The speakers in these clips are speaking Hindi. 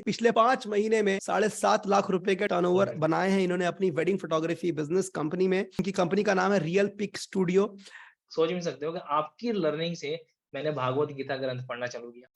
पिछले 5 महीने में 7.5 लाख रुपए के टर्नओवर बनाए हैं इन्होंने अपनी वेडिंग फोटोग्राफी बिजनेस कंपनी में। इनकी कंपनी का नाम है रियल पिक स्टूडियो। सोच भी सकते हो कि आपकी लर्निंग से मैंने भागवत गीता ग्रंथ पढ़ना चालू किया।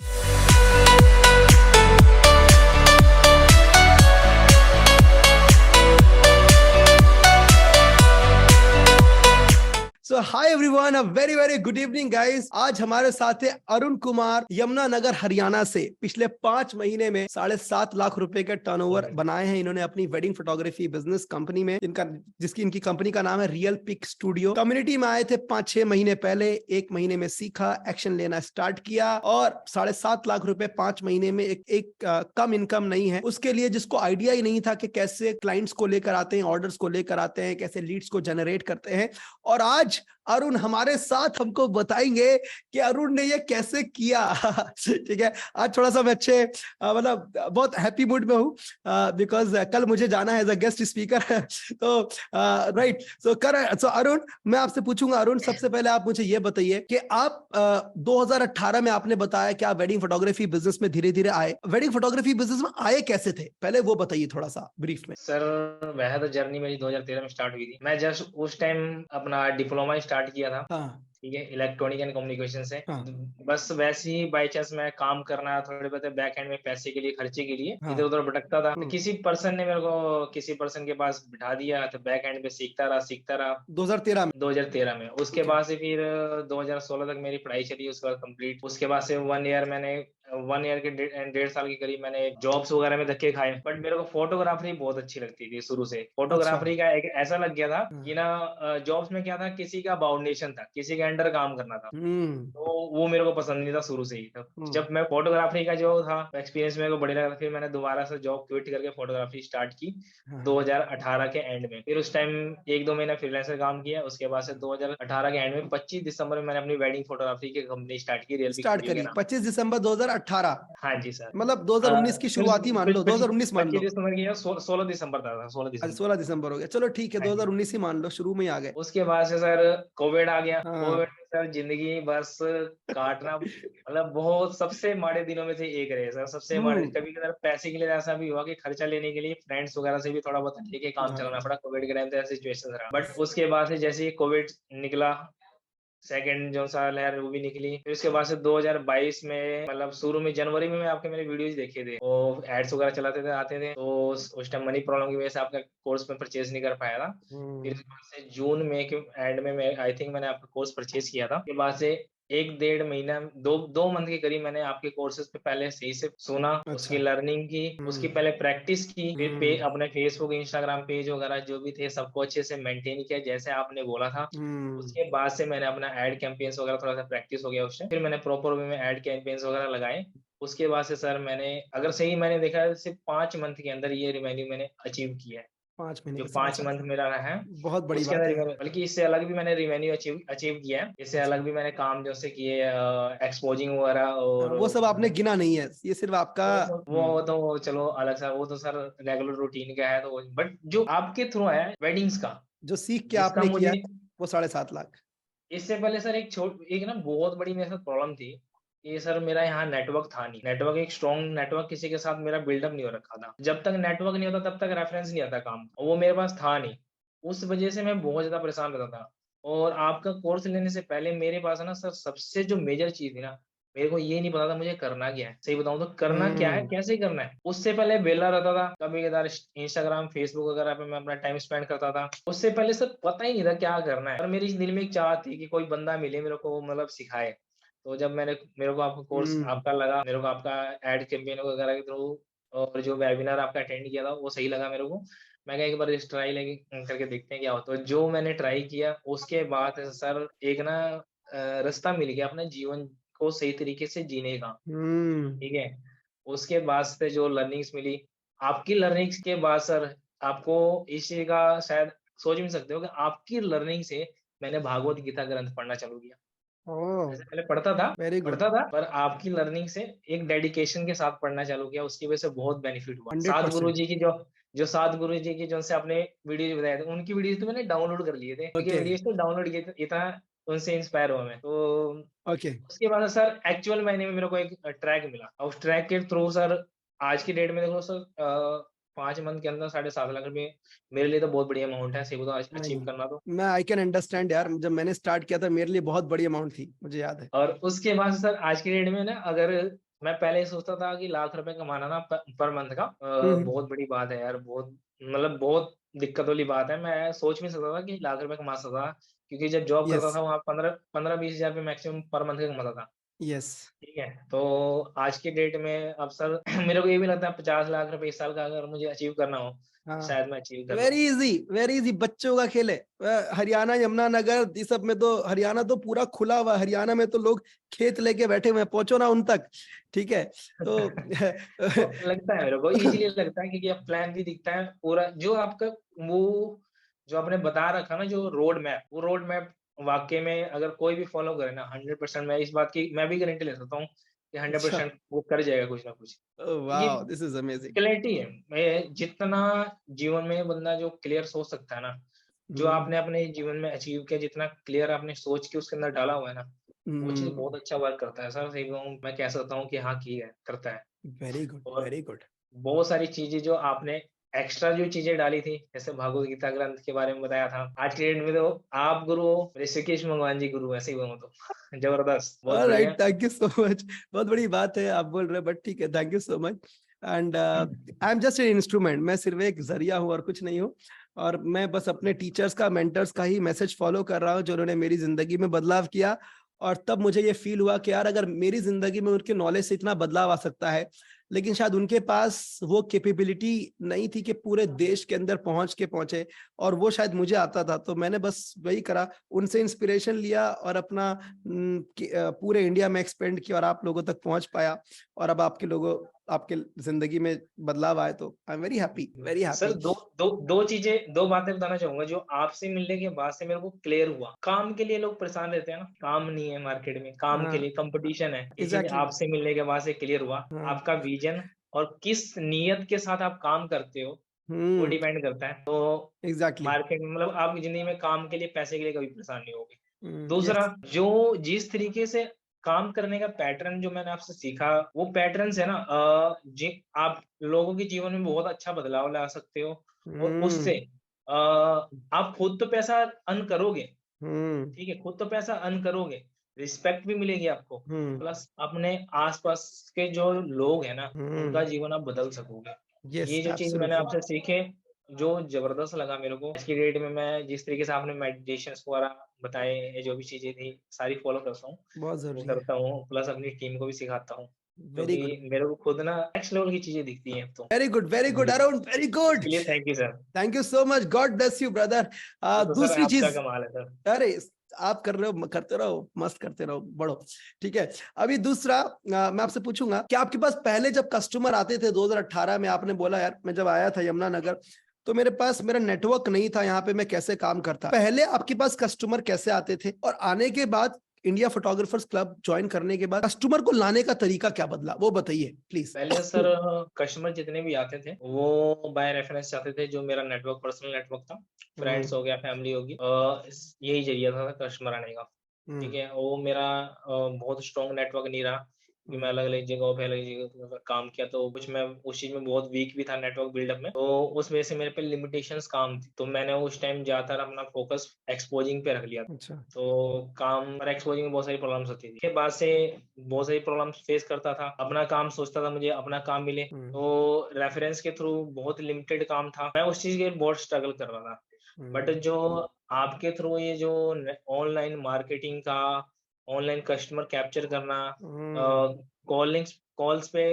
So hi everyone, a very good evening guys। आज हमारे साथ है अरुण कुमार, यमुनानगर हरियाणा से। पिछले 5 महीने में 7.5 लाख रुपए के टर्नओवर बनाए हैं इन्होंने अपनी वेडिंग फोटोग्राफी बिजनेस कंपनी में, इनकी कंपनी का नाम है रियल पिक स्टूडियो। कम्युनिटी में आए थे 5-6 महीने पहले, 1 महीने में सीखा, एक्शन लेना स्टार्ट किया और 7.5 लाख रुपए 5 महीने में एक कम इनकम नहीं है। उसके लिए जिसको आइडिया ही नहीं था कि कैसे क्लाइंट्स को लेकर आते हैं, ऑर्डर्स को लेकर आते हैं, कैसे लीड्स को जनरेट करते हैं, और आज अरुण हमारे साथ हमको बताएंगे कि अरुण ने ये कैसे किया। ठीक है, आज थोड़ा सा मैं अच्छे मतलब बहुत हैप्पी मूड में हूँ बिकॉज कल मुझे जाना है एज अ गेस्ट स्पीकर। तो राइट, सो अरुण, मैं आपसे पूछूंगा, अरुण सबसे पहले आप मुझे ये बताइए कि आप 2018 में आपने बताया कि आप वेडिंग फोटोग्राफी बिजनेस में धीरे धीरे आए। वेडिंग फोटोग्राफी बिजनेस में आए कैसे थे, पहले वो बताइए थोड़ा सा ब्रीफ में। सर, वह तो जर्नी मेरी 2013 में स्टार्ट हुई थी। मैं जस्ट उस टाइम अपना डिप्लोमा स्टार्ट किया था। हाँ ठीक है, इलेक्ट्रॉनिक एंड कम्युनिकेशन से। हाँ बस वैसे ही बाई चांस मैं काम करना थोड़े बहुत बैक एंड में पैसे के लिए, खर्चे के लिए हाँ। इधर उधर भटकता था। तो किसी पर्सन ने मेरे को किसी पर्सन के पास बिठा दिया, तो बैक एंड पे सीखता रहा 2013 में। 2013 में। उसके बाद से फिर 2016 तक मेरी पढ़ाई चली, उसके बाद कंप्लीट। उसके बाद से 1 ईयर मैंने 1 ईयर के 1.5 साल के करीब मैंने जॉब्स वगैरह में धक्के खाए। बट मेरे को फोटोग्राफरी बहुत अच्छी लगती थी शुरू से। अच्छा। फोटोग्राफरी का एक ऐसा लग गया था कि ना, जॉब्स में क्या था, किसी का बाउंडेशन था, किसी के अंडर काम करना था। हम्म। तो वो मेरे को पसंद नहीं था शुरू से ही। तो जब मैं फोटोग्राफरी का जो था एक्सपीरियंस मेरे को बढ़िया लगा, फिर मैंने दोबारा से जॉब क्विट करके फोटोग्राफी स्टार्ट की 2018 के एंड में। फिर उस टाइम 1-2 महीना फ्रीलांसर काम किया। उसके बाद से 2018 के एंड में 25 दिसंबर में मैंने अपनी वेडिंग फोटोग्राफी की कंपनी स्टार्ट की, रियल पिक स्टार्ट स्टूडियो के करी नाम। 25 दिसंबर 2018। हाँ जी सर। मतलब 2019 की शुरुआती मान लो, 2019 मान 25 लो। दिसंबर की 16 दिसंबर था, 16 अच्छा, दिसंबर। 16 दिसंबर हो गया, चलो ठीक है, हाँ जी। 2019 ही मान लो, शुरू में ही आ गए। उसके बाद से सर कोविड आ गया। हाँ। कोविड में सर जिंदगी बस काटना, मतलब बहुत सबसे माड़े दिनों में से एक रहे सर, सबसे माड़े। हम्म। कभी कभार पैसे के लिए ऐसा भी हुआ कि खर्चा लेने के लिए फ्रेंड्स वगैरह से भी थोड़ा बहुत लेके काम हाँ। चलाना पड़ा। कोविड के टाइम पे ऐसी सिचुएशन रहा। बट उसके बाद से जैसे ही कोविड निकला, सेकंड जो साल है वो भी निकली। फिर उसके बाद से 2022 में, मतलब शुरू में जनवरी में मैं आपके मेरे वीडियोस देखे थे, वो एड्स वगैरह चलाते थे, आते थे। तो उस टाइम मनी प्रॉब्लम की वजह से आपका कोर्स में परचेज नहीं कर पाया था। फिर उसके बाद से जून में के एंड में मैं आई थिंक मैंने आपका कोर्स परचेज किया था। उसके बाद से 1-1.5 महीना, 2 मंथ के करीब मैंने आपके कोर्सेज पे पहले सही से सुना, अच्छा। उसकी लर्निंग की, उसकी पहले प्रैक्टिस की। फिर अपने फेसबुक इंस्टाग्राम पेज वगैरह जो भी थे सबको अच्छे से मेंटेन किया जैसे आपने बोला था। उसके बाद से मैंने अपना एड कैंपेन्स वगैरह थोड़ा सा प्रैक्टिस हो गया उससे। फिर मैंने प्रॉपर वे में एड कैंपेन्स वगैरह लगाए। उसके बाद से सर मैंने, अगर सही मैंने देखा है, सिर्फ 5 मंथ के अंदर ये रेवेन्यू मैंने अचीव किया है। 5 महीने जो के 5 साथ मंथ मेरा रहा है, बहुत बड़ी उसके बात अंदर है। बल्कि इससे अलग भी मैंने रेवेन्यू अचीव अचीव किया है। इससे अच्छा। अलग भी मैंने काम जैसे किए, एक्सपोजिंग वगैरह हाँ, और वो सब आपने गिना नहीं है, ये सिर्फ आपका। वो तो चलो अलग सा, वो तो सर रेगुलर रूटीन का है। तो बट जो आपके थ्रू है वेडिंग्स का, जो सीख के जिसका आपने किया मुझे, है, वो 7.5 लाख। इससे पहले सर एक ना बहुत बड़ी मेरे साथ प्रॉब्लम थी कि सर मेरा यहाँ नेटवर्क था नहीं। नेटवर्क, एक स्ट्रॉन्ग नेटवर्क किसी के साथ मेरा बिल्डअप नहीं हो रखा था। जब तक नेटवर्क नहीं होता तब तक रेफरेंस नहीं आता काम का, और वो मेरे पास था नहीं। उस वजह से मैं बहुत ज्यादा परेशान रहता था। और आपका कोर्स लेने से पहले मेरे पास है ना सर, सबसे जो मेजर चीज थी ना, मेरे को ये नहीं पता था मुझे करना क्या है। सही बताऊं तो करना क्या है, कैसे करना है, उससे पहले बेला रहता था। कभी कभार इंस्टाग्राम फेसबुक वगैरह पे मैं अपना टाइम स्पेंड करता था। उससे पहले सर पता ही नहीं था क्या करना है। और मेरे दिल में एक चाह थी कि कोई बंदा मिले मेरे को, मतलब सिखाए। तो जब मेरे को आपका कोर्स आपका लगा, मेरे को आपका एड कैंपेन वगैरह के थ्रू और जो वेबिनार आपका अटेंड किया था वो सही लगा मेरे को। मैं कहा एक बार इस ट्राई लेके करके देखते हैं क्या होता है। तो जो मैंने ट्राई किया उसके बाद सर एक ना रास्ता मिल गया अपने जीवन को सही तरीके से जीने का। ठीक है। उसके बाद से जो लर्निंग्स मिली, आपकी लर्निंग्स के बाद सर, आपको इस चीज का शायद सोच भी नहीं सकते हो कि आपकी लर्निंग से मैंने भागवत गीता ग्रंथ पढ़ना चालू किया। ओह, जैसे पहले पढ़ता था, वेरी गुड। पर आपकी लर्निंग से एक डेडिकेशन के साथ पढ़ना चालू किया, उसकी वजह से बहुत बेनिफिट हुआ। सात गुरु 100%। जी की जो सात गुरु जी की जो से आपने वीडियो बताए थे, उनकी वीडियोस तो मैंने डाउनलोड कर लिए थे, उनकी ओके। वीडियोस तो डाउनलोड किए थे, इतना उनसे इंस्पायर हुआ मैं। तो ओके। उसके बाद सर एक्चुअल महीने में मेरे को एक ट्रैक मिला, और उस ट्रैक के थ्रू सर आज की डेट में देखो सर 5 मंथ के अंदर 7.5 लाख रुपए मेरे लिए तो बहुत बड़ी अमाउंट है, सही बताऊं अचीव नहीं, करना तो। मैं आई कैन अंडरस्टैंड यार, जब मैंने स्टार्ट किया था मेरे लिए बहुत बड़ी अमाउंट थी, मुझे याद है। और उसके बाद सर आज की डेट में ना, अगर मैं पहले सोचता था कि लाख रुपए कमाना ना पर मंथ का हम्म। बहुत बड़ी बात है यार, बहुत मतलब बहुत दिक्कत वाली बात है। मैं सोच नहीं सकता था कि लाख रुपए कमा सकता था, क्योंकि जब जॉब करता यस। था वहाँ 15-20 हजार रुपये मैक्सिमम पर मंथ का कमाता था। यस। ठीक है, तो आज की डेट में अब सर मेरे को ये भी लगता है 50 लाख रुपए इस साल का अगर मुझे अचीव करना हो, हाँ, शायद मैं अचीव कर लूँ। वेरी इजी, वेरी इजी, बच्चों का खेल है। हरियाणा, यमुनानगर, ये सब में तो, हरियाणा तो पूरा खुला हुआ है। हरियाणा में तो लोग खेत लेके बैठे हुए हैं, पहुंचो ना उन तक। ठीक है, तो तो लगता है मेरे को इजीली लगता है, क्योंकि अब प्लान भी दिखता है पूरा जो आपका, वो जो आपने बता रखा ना जो रोड मैप, वो रोड मैप वाकई में अगर कोई भी फॉलो करे ना 100%, मैं इस बात की मैं भी गारंटी ले सकता हूँ कि हंड्रेड अच्छा, परसेंट वो कर जाएगा कुछ ना कुछ। क्योंकि वाह, दिस इज अमेजिंग। क्लैरिटी है, मैं जितना जीवन में बंदा जो क्लियर सोच सकता है ना, जो हम्म। आपने अपने जीवन में अचीव किया, जितना क्लियर आपने सोच के उसके अंदर डाला हुआ है ना, वो चीज़ बहुत अच्छा वर्क करता है सर। सही कहूँ मैं कह सकता हूँ कि हाँ, की है, करता है। वेरी गुड, और वेरी गुड। बहुत सारी चीज़ें जो आपने एक्स्ट्रा जो चीज़ें डाली थी, जैसे भगवद गीता ग्रंथ के बारे में बताया था। आज के डेट में तो आप गुरु हो, ऋषिकेश भगवान जी गुरु हैं, सही कहूँ तो। जबरदस्त, बहुत बढ़िया। Right, thank you so much. बहुत बड़ी बात है आप बोल रहे हैं, बट ठीक है, thank you so much. And I am just an instrument, मैं सिर्फ एक जरिया हूँ और कुछ नहीं हूँ। और मैं बस अपने टीचर्स का, मेंटर्स का ही मैसेज फॉलो कर रहा हूँ, जो उन्होंने मेरी जिंदगी में बदलाव किया। और तब मुझे ये फील हुआ कि यार, अगर मेरी जिंदगी में उनके नॉलेज से इतना बदलाव आ सकता है, लेकिन शायद उनके पास वो कैपेबिलिटी नहीं थी कि पूरे देश के अंदर पहुंच के पहुंचे, और वो शायद मुझे आता था। तो मैंने बस वही करा, उनसे इंस्पिरेशन लिया और अपना पूरे इंडिया में एक्सपेंड किया और आप लोगों तक पहुंच पाया। और अब आपके जिंदगी में बदलाव आए, तो I am very happy, very sir happy. दो बातें बताना चाहूंगा जो आपसे मिलने के बाद से मेरे को क्लियर हुआ। काम के लिए लोग परेशान रहते हैं ना, काम नहीं है मार्केट में, काम के हाँ, लिए कंपटीशन है, ये चीज एग्जैक्टली। आपसे मिलने के बाद से क्लियर हुआ। हाँ। आपका विजन और किस नियत के साथ आप काम करते हो, वो हम्म। डिपेंड करता है। तो एग्जैक्टली। मार्केट में मतलब आपकी जिंदगी में काम के लिए, पैसे के लिए कभी परेशान नहीं होगी। दूसरा, यस। जो जिस तरीके से काम करने का पैटर्न जो मैंने आपसे सीखा, वो पैटर्न से ना आप लोगों के जीवन में बहुत अच्छा बदलाव ला सकते हो। और हम्म। उससे आप खुद तो पैसा अर्न करोगे, हम्म। ठीक है, खुद तो पैसा अर्न करोगे, रिस्पेक्ट भी मिलेगी आपको, हम्म। प्लस अपने आसपास के जो लोग हैं ना, उनका हम्म। जीवन आप बदल सकोगे। यस, ये जो चीज़ मैंने एब्सोल्युटली। आपसे सीखे, जो ज़बरदस्त लगा मेरे को। आज की डेट में मैं जिस तरीके से आपने मेडिटेशंस वगैरह बताए, ये जो भी चीज़ें थी, सारी फ़ॉलो करता हूँ। बहुत वो जरूरी है। करता हूँ, प्लस अपनी टीम को भी सिखाता हूँ, वेरी क्योंकि गुड, मेरे को खुद ना नेक्स्ट लेवल की चीज़ें दिखती हैं अब तो। वेरी गुड, वेरी गुड जी, अरुण, वेरी गुड। इसके लिए thank you sir. Thank you so much, God bless you brother. ये तो सर दूसरी आपका चीज, कमाल है सर। अरे आप कर रहे हो, करते रहो, मस्त करते रहो, बढ़ो। ठीक है, अभी दूसरा, मैं आपसे पूछूंगा कि आपके पास पहले जब कस्टमर आते थे 2018 में, आपने बोला यार मैं जब आया था यमुनानगर, तो मेरे पास मेरा नेटवर्क नहीं था यहाँ पे, मैं कैसे काम करता। पहले आपके पास कस्टमर कैसे आते थे, और आने के बाद इंडिया फोटोग्राफर्स क्लब ज्वाइन करने के बाद कस्टमर को लाने का तरीका क्या बदला, वो बताइए प्लीज। पहले सर कस्टमर जितने भी आते थे वो बाय रेफरेंस आते थे, जो मेरा नेटवर्क पर्सनल नेटवर्क था, फ्रेंड्स हो गया, फैमिली होगी, यही जरिया था कस्टमर आने का। ठीक हम्म। है, वो मेरा बहुत स्ट्रॉन्ग नेटवर्क नहीं रहा, कि मैं अलग अलग जगहों पे अलग जगह पर काम किया, तो कुछ मैं उस चीज में बहुत वीक भी था नेटवर्क बिल्डअप में, तो उस वजह से मेरे पे लिमिटेशंस काम थी, तो मैंने उस टाइम ज्यादातर अपना फोकस एक्सपोजिंग पे रख लिया। अच्छा। तो काम पर एक्सपोजिंग में बहुत सारी प्रॉब्लम्स होती थी, के बाद से बहुत सारी प्रॉब्लम्स फेस करता था, अपना काम सोचता था मुझे अपना काम मिले, हम्म। तो रेफरेंस के थ्रू बहुत लिमिटेड काम था, मैं उस चीज के लिए बहुत स्ट्रगल कर रहा था। बट हम्म। जो आपके थ्रू ये जो ऑनलाइन मार्केटिंग का, ऑनलाइन कस्टमर कैप्चर करना, हम्म। कॉल्स पे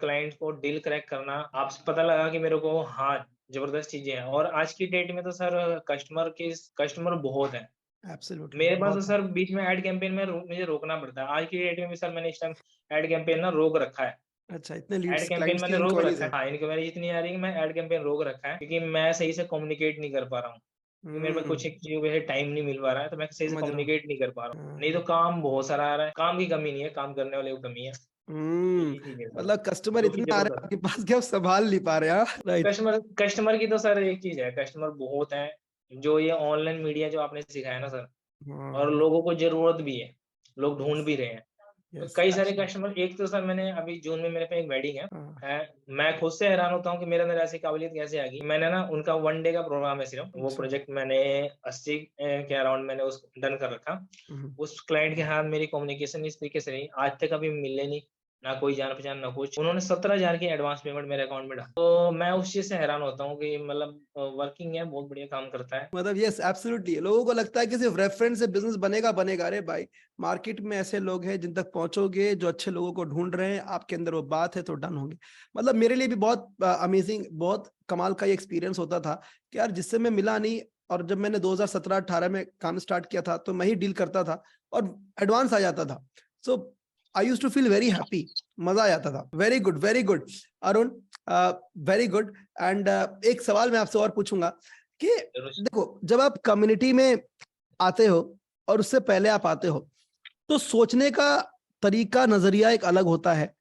क्लाइंट को डील क्रैक करना, आपसे पता लगा कि मेरे को हाँ, जबरदस्त चीजें हैं। और आज की डेट में तो सर कस्टमर बहुत है एब्सोल्युटली, मेरे पास, तो बहुत है। सर बीच में ऐड कैंपेन में मुझे रोकना पड़ता है। आज की डेट में भी सर मैंने इस टाइम ऐड कैंपेन ना रोक रखा है। अच्छा, इतने ऐड लीड्स, कैंपेन क्लाइंट्स की मैंने रोक इंक्वायरीज रखा है, हैं। हाँ, इनक्वायरी इतनी आ रही है कि मैं ऐड कैंपेन रोक रखा है, क्योंकि मैं सही से कम्युनिकेट नहीं कर पा रहा हूँ, क्योंकि मेरे पे कुछ हम्म। एक चीजों पे टाइम नहीं मिल पा रहा है, तो मैं सही से समझ रहा हूँ। कम्युनिकेट नहीं कर पा रहा हूँ। नहीं तो हाँ। काम बहुत सारा आ रहा है, काम की कमी नहीं है, काम करने वाले को कमी है। हम्म। ये चीज है सर, मतलब कस्टमर जो कि इतने आ रहे हैं जबरदस्त। आपके पास कि आप संभाल नहीं पा रहे हैं, राइट। कस्टमर की तो सर एक चीज है, कस्टमर बहुत है, जो ये ऑनलाइन मीडिया जो आपने सिखाया ना सर, और हाँ। लोगों को जरूरत भी है, लोग ढूंढ यस। भी रहे हैं। यस कई सारे एब्सोल्युटली। कस्टमर, एक तो सर मैंने अभी जून में मेरे पे एक वेडिंग है। हाँ, मैं खुद से हैरान होता हूँ कि मेरे अंदर ऐसी काबिलियत कैसे आ गई। मैंने ना उनका 1 डे का प्रोग्राम है सिर्फ, वो अच्छा। प्रोजेक्ट मैंने 80 के अराउंड मैंने उसको डन कर रखा। हम्म। उस क्लाइंट के साथ मेरी कम्युनिकेशन इस तरीके से रही, आज तक कभी मिले नहीं, ना कोई जान पहचान ना कुछ। उन्होंने 17,000 की एडवांस पेमेंट मेरे अकाउंट में डाली। तो मैं उस चीज से हैरान होता हूँ कि मतलब वर्किंग है, बहुत बढ़िया काम करता है। मतलब यस एब्सोल्युटली, लोगों को लगता है कि सिर्फ रेफरेंस से बिजनेस बनेगा बनेगा। अरे भाई, मार्केट में ऐसे लोग हैं जिन तक पहुंचोगे, जो अच्छे लोगों को ढूंढ रहे हैं, आपके अंदर वो बात है तो डन होंगे। मतलब मेरे लिए भी बहुत अमेजिंग, बहुत कमाल का ये एक्सपीरियंस होता था कि यार जिससे मैं मिला नहीं, और जब मैंने 2017-18 में काम स्टार्ट किया था तो मैं ही डील करता था और एडवांस आ जाता था। So I used to feel very happy, मजा आ जाता था। Very good, very good Arun, very good. And एक सवाल मैं आपसे और पूछूंगा कि जरूर। देखो, जब आप कम्युनिटी में आते हो और उससे पहले आप आते हो, तो सोचने का तरीका, नजरिया एक अलग होता है,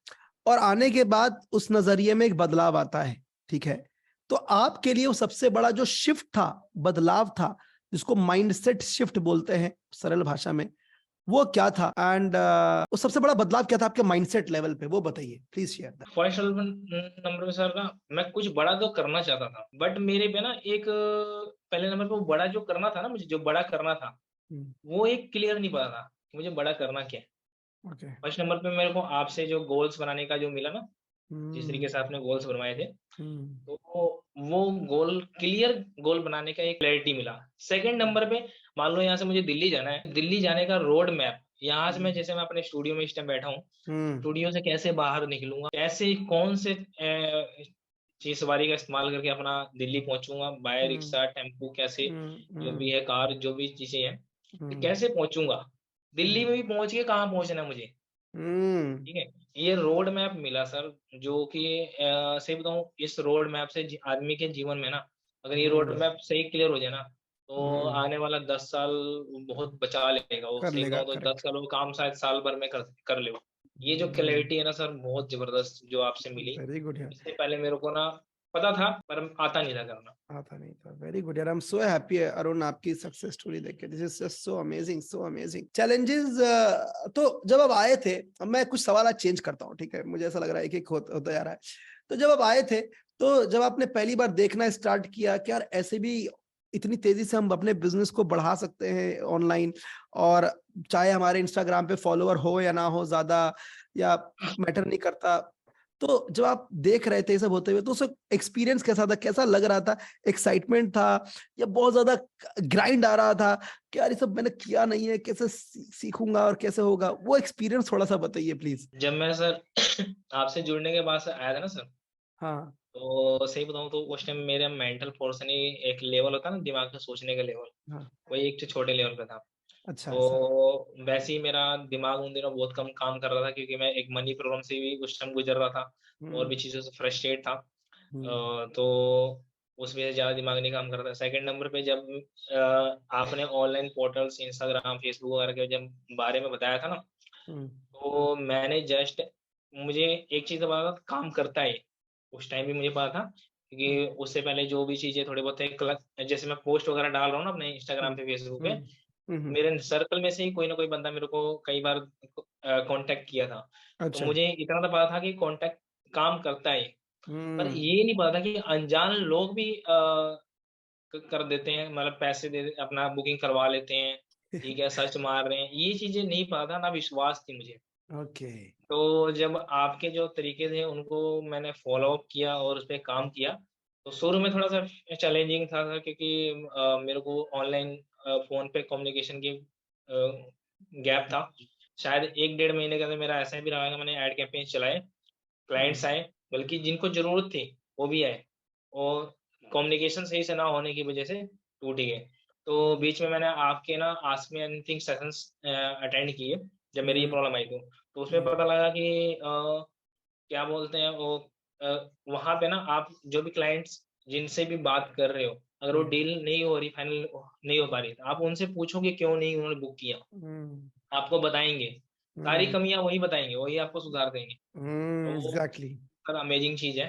और आने के बाद उस नजरिए में एक बदलाव आता है। ठीक है, तो आपके लिए वो सबसे बड़ा जो शिफ्ट था, बदलाव था, जिसको माइंडसेट शिफ्ट बोलते हैं सरल भाषा में, वो क्या था? एंड वो सबसे बड़ा बदलाव क्या था आपके माइंडसेट लेवल पे, वो बताइए please share that. First number पे सर ना, मैं कुछ बड़ा तो करना चाहता था, बट मेरे पे ना एक पहले नंबर पे वो बड़ा जो करना था ना, मुझे जो बड़ा करना था, वो एक क्लियर नहीं पता था कि मुझे बड़ा करना क्या है। ओके। फर्स्ट नंबर पे मेरे को आपसे जो गोल्स बनाने का जो मिला ना, जिस तरीके हम्म। से आपने गोल्स बनवाए थे, हम्म। तो वो गोल, क्लियर गोल बनाने का एक क्लैरिटी मिला। सेकंड नंबर पे, मान लो यहाँ से मुझे दिल्ली जाना है, दिल्ली जाने का रोड मैप, यहाँ से मैं, जैसे मैं अपने स्टूडियो में इस टाइम बैठा हूँ, हम्म। स्टूडियो से कैसे बाहर निकलूंगा, कैसे कौन से चीज सवारी का इस्तेमाल करके अपना दिल्ली पहुंचूंगा, बाय हम्म। रिक्शा, टेम्पू, कैसे जो हम्म। भी है, कार, जो भी चीजें हैं, कि हम्म। कैसे पहुंचूंगा, दिल्ली हम्म। में भी पहुंच के कहाँ पहुंचना है मुझे। हम्म। ठीक है, ये रोड मैप मिला सर, जो कि सही बताऊं, इस रोड मैप से आदमी के जीवन में ना, अगर ये रोड हम्म। मैप सही क्लियर हो जाए ना, तो हम्म। आने वाला 10 साल बहुत बचा लेगा वो। कर सही लेगा, बताऊं तो करेक्ट। 10 साल वो काम शायद साल भर में कर ले। ये जो क्लैरिटी है ना सर, बहुत जबरदस्त जो आपसे मिली। वेरी गुड यार। इससे पहले मेरे को ना पता था, पर आता नहीं था करना। आता नहीं था। वेरी गुड यार, I am so happy Arun, आपकी सक्सेस स्टोरी देख के। This is just so amazing, so amazing. Challenges, तो जब अब आए थे, अब मैं कुछ सवाल आज चेंज करता हूँ, ठीक है, मुझे ऐसा लग रहा है कि होता जा रहा है। तो जब अब आए थे, तो जब आपने पहली बार देखना स्टार्ट किया कि यार ऐसे भी इतनी तेजी से हम अपने बिजनेस को बढ़ा सकते हैं ऑनलाइन, और चाहे हमारे इंस्टाग्राम पे फॉलोअर हो या ना हो ज्यादा, या मैटर नहीं करता, तो जब आप देख रहे थे ये सब होते हुए, तो उसका एक्सपीरियंस कैसा था, कैसा लग रहा था? एक्साइटमेंट था, या बहुत ज्यादा ग्राइंड आ रहा था कि यार ये सब मैंने किया नहीं है, कैसे सीखूंगा और कैसे होगा? वो एक्सपीरियंस थोड़ा सा बताइए प्लीज। जब मैं सर आपसे जुड़ने के बाद से आया था ना सर, हाँ। तो सही बताऊं तो उस टाइम मेरा मेंटल पोर्शन ही, एक लेवल होता है ना दिमाग का सोचने का लेवल, हाँ। वही एक छोटे लेवल पे था। अच्छा ऐसा। तो वैसे ही मेरा दिमाग उन दिनों बहुत कम काम कर रहा था, क्योंकि मैं एक मनी प्रॉब्लम से भी उस टाइम गुजर रहा था, और हम्म। भी चीज़ों से फ्रस्ट्रेट था। हम्म। तो उस वजह से ज़्यादा दिमाग नहीं काम करता। सेकंड नंबर पे, जब आपने ऑनलाइन पोर्टल्स, इंस्टाग्राम, फेसबुक वगैरह के जब बारे में बताया था ना, हम्म। तो मैंने जस्ट, मुझे एक चीज़ का पता था, काम करता है, उस टाइम भी मुझे पता था, क्योंकि उससे पहले जो भी चीज़ें थोड़ी बहुत जैसे मैं पोस्ट वगैरह डाल रहा हूँ ना अपने इंस्टाग्राम हम्म। पे, फेसबुक पे, हम्म। हम्म। मेरे सर्कल में से ही कोई ना कोई बंदा मेरे को कई बार कांटेक्ट किया था। तो अच्छा। मुझे इतना तो पता था कि कांटेक्ट काम करता है, पर हम्म। ये नहीं पता था कि अनजान लोग भी कर देते हैं, मतलब पैसे दे अपना बुकिंग करवा लेते हैं, ठीक है, सर्च मार रहे हैं, ये चीजें नहीं पता था, ना विश्वास थी मुझे। ओके। तो जब आपके जो तरीके थे उनको मैंने फॉलो अप किया और उस पर काम किया, तो शुरू में थोड़ा सा चैलेंजिंग था सर, क्योंकि मेरे को ऑनलाइन फोन पे कम्युनिकेशन की गैप था। शायद 1 डेढ़ महीने के अंदर मेरा ऐसा भी रहा है कि मैंने ऐड कैंपेन चलाए, क्लाइंट्स आए, बल्कि जिनको जरूरत थी वो भी आए, और कम्युनिकेशन सही से ना होने की वजह से टूट ही गए। तो बीच में मैंने आपके ना ask me anything sessions attend किए, जब मेरी ये हम्म। प्रॉब्लम आई थी। तो उसमें हम्म। पता लगा कि क्या बोलते हैं वो, वहाँ पे ना आप जो भी क्लाइंट्स जिनसे भी बात कर रहे हो, अगर वो हम्म। डील नहीं हो रही, फाइनल नहीं हो पा रही, तो आप उनसे पूछो कि क्यों नहीं उन्होंने बुक किया, हम्म। आपको बताएंगे, सारी हम्म। कमियां वही बताएंगे, वही आपको सुधार देंगे। तो एग्जैक्टली। सर अमेजिंग चीज है,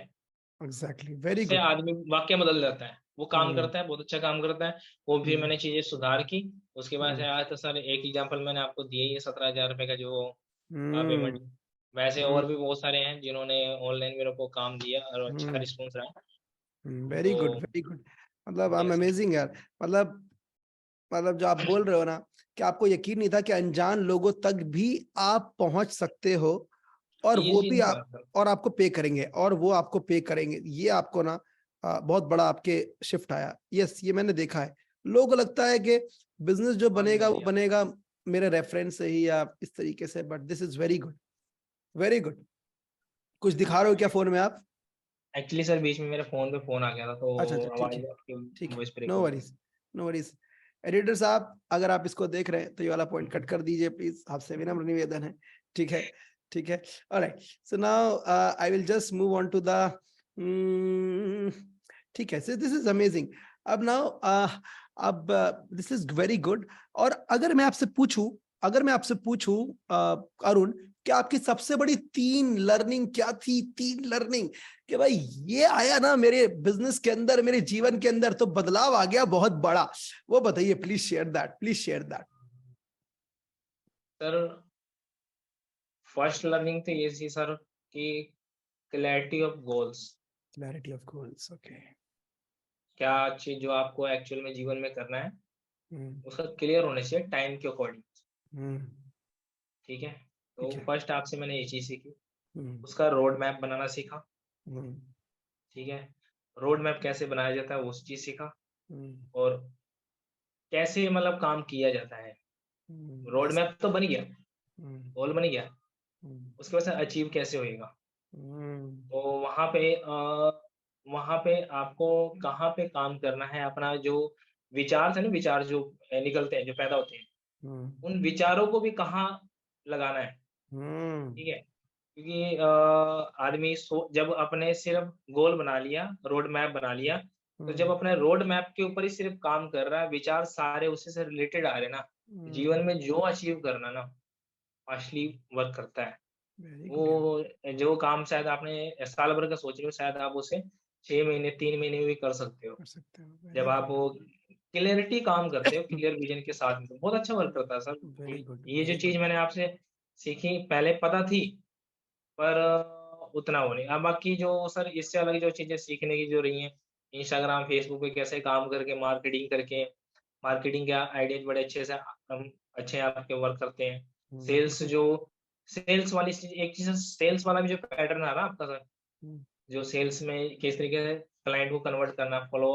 एग्जैक्टली, वेरी इससे गुड। आदमी वाक्य बदल जाता है। वो काम हम्म। करता है, बहुत अच्छा काम करता है। वो फिर हम्म। मैंने चीजें सुधार की। उसके बाद से हम्म। आया, तो सर एक एग्जांपल मैंने आपको दिया ही है, 17,000 रुपए का जो पेमेंट। हम्म वैसे और भी बहुत सारे हैं जिन्होंने ऑनलाइन मेरे को काम दिया और अच्छा हम्म रिस्पॉन्स रहा। वेरी गुड, तो वेरी गुड। मतलब I am yes sir. Amazing यार। मतलब मतलब जो आप बोल रहे हो ना, कि आपको यकीन नहीं था कि अनजान लोगों तक भी आप पहुंच सकते हो, और ये वो चीज भी नहीं आप, पता सर। और आपको पे करेंगे, और वो आपको पे करेंगे, ये आपको ना बहुत बड़ा आपके शिफ्ट आया। यस, ये मैंने देखा है। लोगों को लगता है कि बिजनेस जो हाँ जी, बनेगा हाँ वो जी। बनेगा मेरे रेफरेंस से ही, या इस तरीके से, but this is very good, very good. कुछ दिखा रहे हो क्या फोन में आप? एक्चुअली सर बीच में मेरे फोन पे फोन आ गया था, तो अच्छा अच्छा, ठीक है, आवाज आपकी ठीक है, वॉइस ब्रेक नो हो गई। Worries, no worries. एडिटर साहब, अगर आप इसको देख रहे हैं तो ये वाला पॉइंट कट कर दीजिए प्लीज, आपसे विनम्र निवेदन है। ठीक है, ठीक है। Alright, so now I will just move on to the, ठीक है, सो दिस इज अमेजिंग। अब नाउ अब दिस इज वेरी गुड। और अगर मैं आपसे पूछूं, अगर मैं आपसे पूछूं अरुण, कि आपकी सबसे बड़ी 3 लर्निंग क्या थी? 3 लर्निंग कि भाई ये आया ना मेरे बिजनेस के अंदर, मेरे जीवन के अंदर तो बदलाव आ गया बहुत बड़ा, वो बताइए, please share that, please share that. Sir first learning तो ये थी सर कि clarity of goals. Clarity of goals, okay. क्या चीज जो आपको एक्चुअल में जीवन में करना है हम्म उसका क्लियर होना चाहिए टाइम के अकॉर्डिंग। हम्म, ठीक है। ठीक तो है। फर्स्ट आपसे मैंने ये चीज सीखी। हम्म उसका रोड मैप बनाना सीखा। हम्म ठीक है। रोड मैप कैसे बनाया जाता है वो चीज सीखा। हम्म और कैसे मतलब काम किया जाता है। रोड जैसे, मैप तो बन गया, हम्म गोल बन गया, हम्म उसके बाद से अचीव कैसे होएगा। हम्म तो वहां पे आपको कहाँ पे काम करना है, अपना जो विचार थे ना, विचार जो निकलते हैं, जो पैदा होते हैं, हम्म उन विचारों को भी कहाँ लगाना है। हम्म ठीक है। क्योंकि आदमी जब अपने सिर्फ गोल बना लिया, रोड मैप बना लिया, तो जब हम्म अपने रोड मैप के ऊपर ही सिर्फ काम कर रहा है, विचार सारे उसी से रिलेटेड आ रहे ना, जीवन में जो अचीव करना ना, फास्टली वर्क करता है। वेरी गुड यार। वो जो काम शायद आपने साल भर का सोच रहे हो, शायद आप उसे 6 महीने 3 महीने में भी कर सकते हो। कर सकते हो, जब वेरी आप गुड, वो क्लियरिटी काम करते हो, क्लियर विजन के साथ में, तो बहुत अच्छा वर्क करता है सर। वेरी गुड, ये जो वेरी चीज गुड। मैंने आपसे सीखी पहले पता थी, पर उतना वो नहीं। अब बाकी जो सर इससे अलग जो चीजें सीखने की जो रही हैं, इंस्टाग्राम फेसबुक पे कैसे काम करके मार्केटिंग करके, मार्केटिंग के आइडियाज बड़े अच्छे से हम अच्छे आपके वर्क करते हैं। सेल्स हम्म जो सेल्स वाली एक चीज, सेल्स वाला भी जो पैटर्न है ना आपका सर, हम्म जो सेल्स में किस तरीके से क्लाइंट को कन्वर्ट करना, फॉलो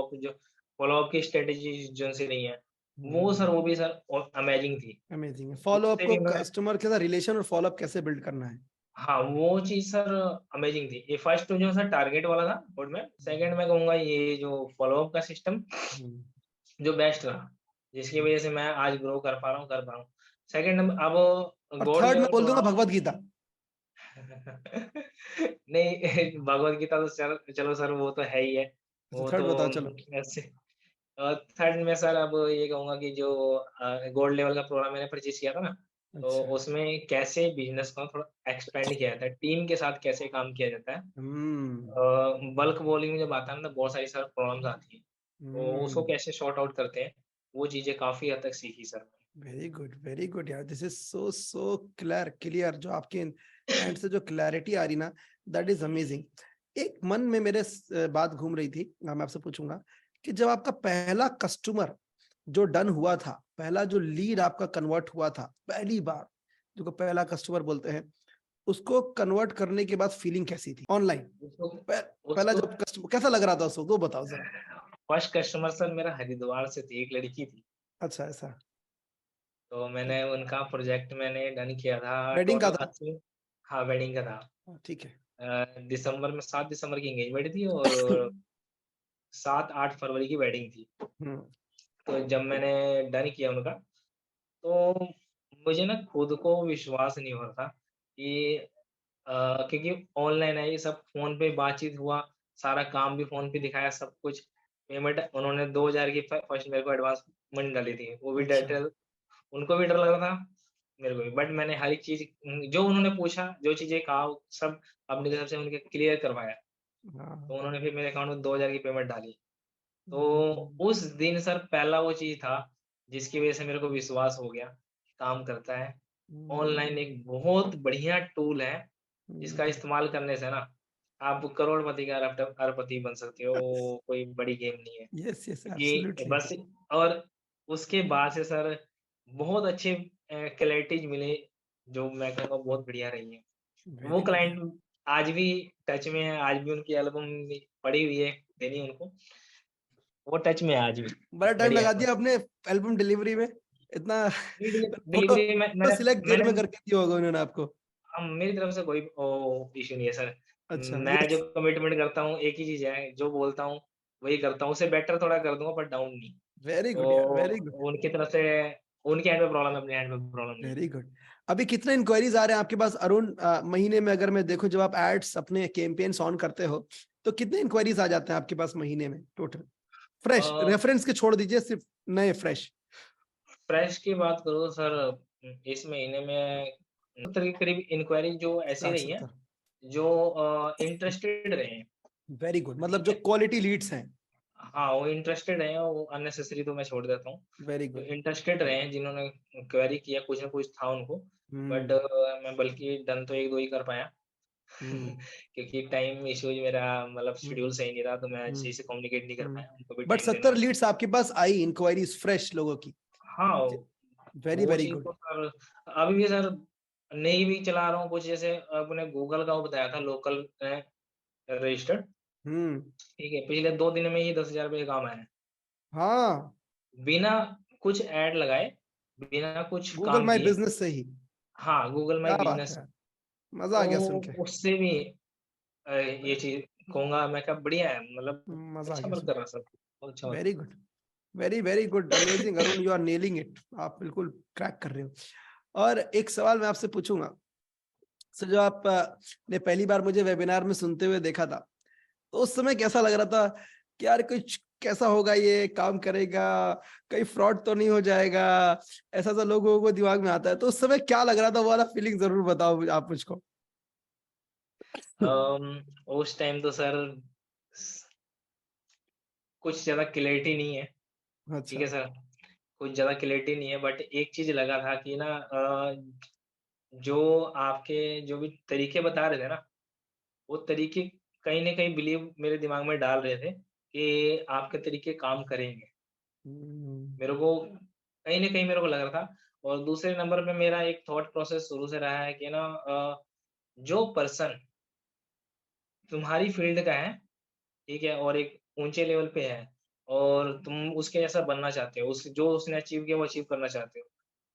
अप की स्ट्रेटेजी जो सी रही है, वो सर, वो भी सर अमेजिंग थी। अमेजिंग है। फॉलो अप उससे को, भी मैं, कस्टमर के साथ रिलेशन और फॉलो अप कैसे बिल्ड करना है? हाँ वो चीज सर अमेजिंग थी। ये फर्स्ट जो सर टारगेट वाला था बोर्ड में, सेकंड में कहूंगा ये जो फॉलो अप का सिस्टम हम्म जो बेस्ट रहा, जिसकी वजह से मैं आज ग्रो कर पा रहा हूँ, कर पा रहा हूँ। सेकंड नंबर, अब और गॉड थर्ड मैं लेवल बोल दूंगा थोड़ा भगवत गीता। नहीं, भगवत गीता तो चलो सर वो तो है ही है। अच्छा, वो थर्ड तो बताओ चलो। ऐसे। थर्ड में सर अब ये कहूंगा कि जो गोल्ड लेवल का प्रोग्राम मैंने परचेज किया था ना, तो अच्छा। उसमें कैसे बिजनेस को थोड़ा एक्सपेंड किया जाता है, टीम के साथ कैसे काम किया जाता है। हम्म बल्क वॉल्यूम में जब आता है ना, तो बहुत सारी सर प्रॉब्लम्स आती है, तो उसको हम्म कैसे शॉर्ट आउट करते हैं, वो चीजें काफी हद तक सीखी सर मैंने। वेरी गुड, वेरी गुड यार। This is so so clear, clear जो आपके एंड से जो क्लैरिटी आ रही ना, दैट इज अमेजिंग। एक मन में मेरे बात घूम रही थी, मैं आपसे पूछूंगा कि जब आपका पहला कस्टमर जो डन हुआ था, पहला जो लीड आपका कन्वर्ट हुआ था पहली बार, जो को पहला कस्टमर बोलते हैं, उसको कन्वर्ट करने के बाद फीलिंग कैसी थी ऑनलाइन? उसको पहला उसको जब कस्टमर कैसा लग रहा था उसको, वो बताओ जरा। फर्स्ट कस्टमर सर मेरा हरिद्वार से थी, एक लड़की थी। अच्छा, ऐसा? तो मैंने उनका प्रोजेक्ट मैंने डन किया था वेडिंग का टोटल था? 80। हाँ वेडिंग का था। ठीक है। दिसंबर में, 7 दिसंबर की एंगेजमेंट थी और 7-8 फरवरी की वेडिंग थी। हम्म तो जब मैंने डन किया उनका, तो मुझे ना खुद को विश्वास नहीं हो रहा था कि क्योंकि ऑनलाइन है ये सब, फोन पे बातचीत हुआ, सारा काम भी फोन पे दिखाया, सब कुछ। पेमेंट उन्होंने 2000 की फर्स्ट मेरे को एडवांस मनी डाली थी, वो भी अच्छा। डिटेल। उनको भी डर लग रहा था, मेरे को भी, बट मैंने हर एक चीज जो उन्होंने पूछा, जो चीजें कहा, सब अपनी तरफ से उनके क्लियर करवाया। हाँ। तो उन्होंने फिर मेरे अकाउंट में 2000 की पेमेंट डाली। तो हम्म, उस दिन सर पहला वो चीज था जिसकी वजह से मेरे को विश्वास हो गया, काम करता है। ऑनलाइन एक बहुत बढ़िया टूल है, जिसका इस्तेमाल करने से ना आप करोड़पति का अरबपति बन सकते हो, कोई बड़ी गेम नहीं है। यस यस क्योंकि एब्सोल्युटली। बस और उसके बाद से सर बहुत अच्छे क्लैरिटीज़ मिले, जो मैं कहूँगा बहुत बढ़िया रही हैं। वो वेरी गुड। क्लाइंट आज भी टच में है, आज भी उनकी एल्बम पड़ी हुई है, देनी है उनको। वो टच में है आज भी, बड़ा टाइम बढ़िया लगा है। दिया आपने एल्बम डिलीवरी में, इतना फोटो डिलीवरी में फोटो सिलेक्ट देर में करके दिया होगा उन्होंने आपको। मेरी तरफ से कोई इश्यू नहीं है सर। अच्छा मैं जो यस। कमिटमेंट करता हूँ, एक ही चीज़ है, जो बोलता हूँ वही करता हूँ। उससे बेटर थोड़ा कर दूँगा पर डाउन नहीं। वेरी गुड यार, वेरी गुड। तो उनकी तरफ से उनके एंड में प्रॉब्लम है, अपने एंड में प्रॉब्लम नहीं है। Very good. अभी कितने इंक्वायरीज आ रहे हैं आपके पास अरुण, महीने में अगर मैं देखूं, जब आप एड्स अपने कैंपेन्स ऑन करते हो, तो कितने इंक्वायरीज आ जाते हैं आपके पास महीने में टोटल? फ्रेश, अ, रेफरेंस के छोड़ दीजिए, सिर्फ नए फ्रेश। फ्रेश की बात करूँ तो सर, इस महीने में 70 के करीब इंक्वायरी जो ऐसी साठ रही है, सत्तर जो इंटरेस्टेड रहे हैं। वेरी गुड, मतलब ठीक जो है? क्वालिटी लीड्स हैं। हाँ, वो इंटरेस्टेड रहे हैं, वो अननेसेसरी तो मैं छोड़ देता हूँ। वेरी जो गुड। इंटरेस्टेड रहे हैं, जिन्होंने क्वेरी किया, कुछ ना कुछ था उनको, बट हम्म मैं बल्कि डन तो 1-2 ही कर पाया। हम्म क्योंकि टाइम इश्यूज़ मेरा मतलब शेड्यूल हम्म सही नहीं रहा, तो मैं हम्म सही से कम्युनिकेट नहीं कर हम्म। पाया, उनको भी बट टाइम देना 70 था। लीड्स आपके पास आई, इंक्वायरीज फ्रेश लोगों की। हाँ, वेरी वो वेरी चीज़ गुड। तो सर अभी भी सर नहीं भी चला रहा हूँ कुछ, जैसे आपने गूगल का वो बताया था लोकल रजिस्टर्ड, हम्म। ठीक है? पिछले 2 दिन में ही 10,000 रुपए काम आए हैं। हाँ, बिना कुछ ऐड लगाए, बिना कुछ गूगल काम माई किए। बिजनेस से ही। हाँ, गूगल माई क्या बात बिज़नेस। है, मजा आ गया सुन के। तो उससे भी ये चीज़ कहूँगा, मैं कहा बढ़िया है, मतलब मजा आ अच्छा गया वर्क सुन कर के। रहा है सब, बहुत अच्छा work. Very good, very very good, amazing Arun, you are nailing it, आप बिल्कुल क्रैक कर रहे हो। और एक सवाल मैं आपसे पूछूंगा, सो जो आप ने पहली बार मुझे वेबिनार में सुनते हुए देखा था, तो उस समय कैसा लग रहा था कि यार कुछ कैसा होगा, ये काम करेगा, कहीं फ्रॉड तो नहीं हो जाएगा, ऐसा सा लोगों को दिमाग में आता है, तो उस समय क्या लग रहा था, वो वाला फीलिंग जरूर बताओ आप मुझको। उस टाइम तो सर कुछ ज़्यादा क्लैरिटी नहीं है, ठीक अच्छा। है सर? कुछ ज़्यादा क्लैरिटी नहीं है, बट एक चीज़ लगा था कि ना जो आपके जो भी तरीके बता रहे थे ना, वो तरीके कहीं न कहीं बिलीव मेरे दिमाग में डाल रहे थे कि आपके तरीके काम करेंगे। हम्म मेरे को कहीं न कहीं मेरे को लग रहा था। और दूसरे नंबर पे मेरा एक थॉट प्रोसेस शुरू से रहा है कि ना जो पर्सन तुम्हारी फील्ड का है, ठीक है? और एक ऊँचे लेवल पे है और तुम उसके जैसा बनना चाहते हो, उस जो उसने अचीव किया वो अचीव करना चाहते हो,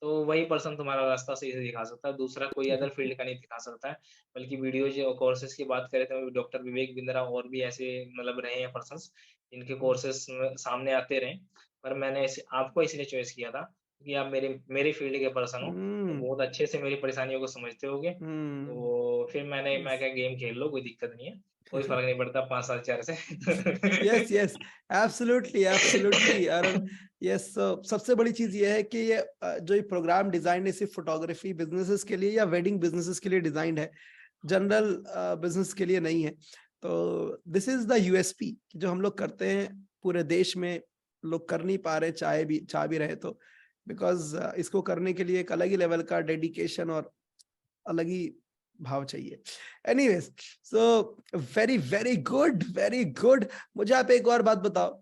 तो वही पर्सन तुम्हारा रास्ता सही से दिखा सकता है, दूसरा कोई अदर फील्ड का नहीं दिखा सकता है। बल्कि वीडियोज़ और कोर्सेज़ की बात करें तो डॉक्टर विवेक बिंद्रा और भी ऐसे मतलब रहे हैं पर्सन्स, जिनके कोर्सेज़ सामने आते रहे। पर मैंने इस आपको इसलिए चॉइस किया था कि आप मेरे मेरे फील्ड के पर्सन हो, तो हम्म बहुत अच्छे से मेरी परेशानियों को समझते होगे। हम्म तो फिर मैं कहा गेम खेल लो, कोई दिक्कत नहीं है। कोई फ़र्क नहीं पड़ता 5 साल 4 से। Yes yes, absolutely absolutely Arun. Yes, सबसे बड़ी चीज ये है कि ये जो ये प्रोग्राम डिजाइन है, सिर्फ फोटोग्राफी बिजनेसेस के लिए या वेडिंग बिजनेसेस के लिए डिजाइंड है, जनरल बिजनेस के लिए नहीं है। तो दिस इज द यूएसपी जो हम लोग करते हैं, पूरे देश में लोग कर नहीं पा रहे, चाह भी रहे तो, बिकॉज इसको करने के लिए एक अलग ही लेवल का डेडिकेशन और अलग ही भाव चाहिए। Anyways, so very very good, very good. मुझे आप एक और बात बताओ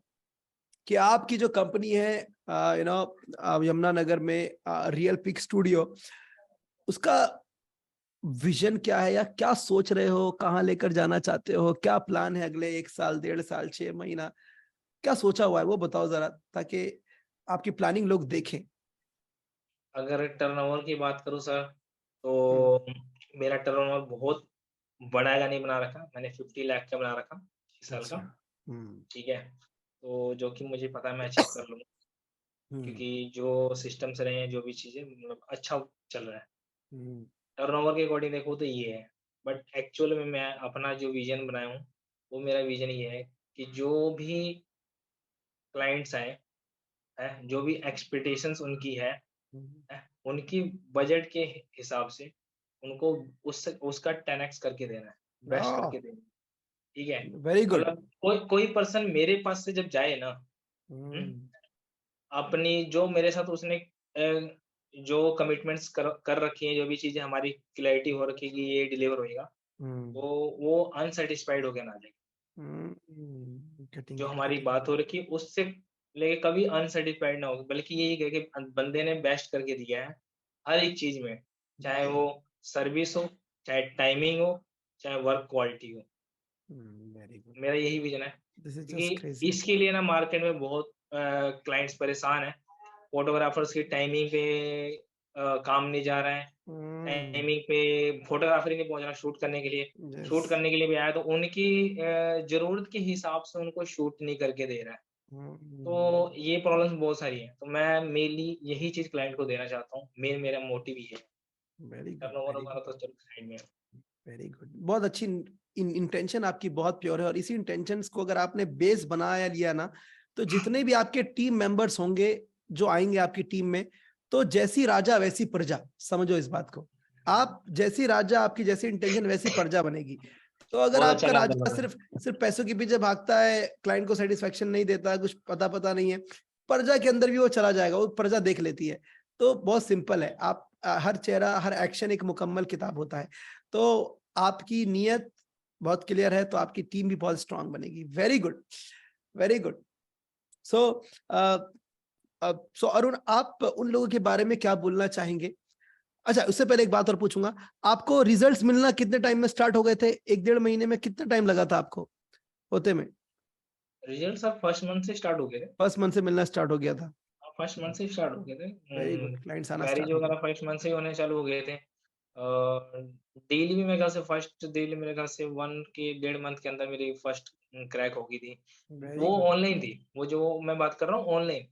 कि आपकी जो कंपनी है, यमुनानगर में रियल पिक स्टूडियो, उसका विजन क्या है, या क्या सोच रहे हो, कहाँ लेकर जाना चाहते हो, क्या प्लान है अगले 1 साल, 1.5 साल, 6 महीना, क्या सोचा हुआ है वो बताओ जरा, ताकि आपकी प्लानिंग लोग देखें। अगर टर्नओवर की बात करूँ सर, हम्म, तो मेरा टर्नओवर बहुत बड़ा का नहीं बना रखा। मैंने 50 लाख का बना रखा, 6 साल का, अच्छा। हम्म ठीक है? तो जो कि मुझे पता है मैं अचीव कर लूँगा, हम्म क्योंकि जो सिस्टम्स रहे हैं, जो भी चीज़ें मतलब अच्छा चल रहा है। हम्म टर्नओवर के अकॉर्डिंग देखो तो ये है, बट एक्चुअल में मैं अपना जो विज़न बनाया हूँ, वो मेरा विज़न ये है कि जो भी क्लाइंट्स आएँ, हैं? जो भी एक्सपेक्टेशंस उनकी है, हम्म। हैं? उनकी बजट के हिसाब से उनको उसका 10x करके देना है, बेस्ट करके देना है, ठीक है? Very good. मतलब कोई कोई पर्सन मेरे पास से जब जाए ना, हुँ? हम्म अपनी जो मेरे साथ उसने जो कमिटमेंट्स कर रखी हैं, जो भी चीजें हमारी क्लैरिटी हो रखी है कि ये डिलीवर होएगा, हम्म वो अनसेटिस्फाइड होके ना जाए। गेटिंग जो इट हमारी गेटिंग बात हो रखी है उससे लेके कभी अनसेटिस्फाइड ना हो, बल्कि यही कहे कि बंदे ने बेस्ट करके दिया है हर एक चीज में, चाहे वो सर्विस हो, चाहे टाइमिंग हो, चाहे वर्क क्वालिटी हो। वेरी गुड मेरा यही विजन है, दिस इज जस्ट क्योंकि क्रेजी इसके लिए ना मार्केट में बहुत क्लाइंट्स परेशान है। फोटोग्राफर्स की टाइमिंग पे काम नहीं जा रहा है, टाइमिंग पे फोटोग्राफर ही नहीं पहुंच रहा शूट करने के लिए। यस शूट करने के लिए भी आया तो उनकी जरूरत के हिसाब से उनको शूट नहीं करके दे रहा है। तो ये प्रॉब्लम्स बहुत सारी हैं, तो मैं मेनली यही चीज़ क्लाइंट को देना चाहता हूँ। मेरा मोटिव ये है। वेरी गुड टर्नओवर वेरी हमारा गुड तो चलो साइड में है। वेरी गुड बहुत अच्छी इंटेंशन आपकी बहुत प्योर है और इसी इंटेंशंस को अगर आपने बेस बनाया लिया ना तो जितने भी आपके टीम मेंबर्स होंगे जो आएंगे आपकी टीम में तो जैसी राजा वैसी प्रजा समझो इस बात को आप जैसी राजा आपकी जैसी इंटेंशन वैसी प्रजा बनेगी तो अगर बहुत अच्छा आपका काम कर राजा रहा है। सिर्फ सिर्फ पैसों के पीछे भागता है क्लाइंट को सेटिस्फेक्शन नहीं देता कुछ पता नहीं है प्रजा के अंदर भी वो चला जाएगा वो प्रजा देख लेती है तो बहुत सिंपल है आप हर चेहरा हर एक्शन एक मुकम्मल किताब होता है तो आपकी नीयत बहुत क्लियर है तो आपकी टीम भी बहुत स्ट्रांग बनेगी very good very good so so Arun आप उन लोगों के बारे में क्या बोलना चाहेंगे अच्छा उससे पहले एक बात और पूछूंगा आपको रिजल्ट्स मिलना कितने टाइम में स्टार्ट हो गए थे एक डेढ़ महीने में कितना टाइम लगा था आपको होते में रिजल्ट सब फर्स्ट मंथ से स्टार्ट हो गए थे। फर्स्ट मंथ से मिलना स्टार्ट हो गया था फर्स्ट मंथ से स्टार्ट हो गए थे। वेरी गुड क्लाइंट्स आना क्वेरीज स्टार्ट हो गए वगैरह फर्स्ट मंथ से ही होने चालू हो गए थे। डेली भी मेरे ख्याल से फर्स्ट डेली मेरे ख्याल से 1 के डेढ़ मंथ के अंदर मेरी फर्स्ट क्रैक हो गई थी। वेरी वो गुड ऑनलाइन थी, वो जो मैं बात कर रहा हूँ ऑनलाइन।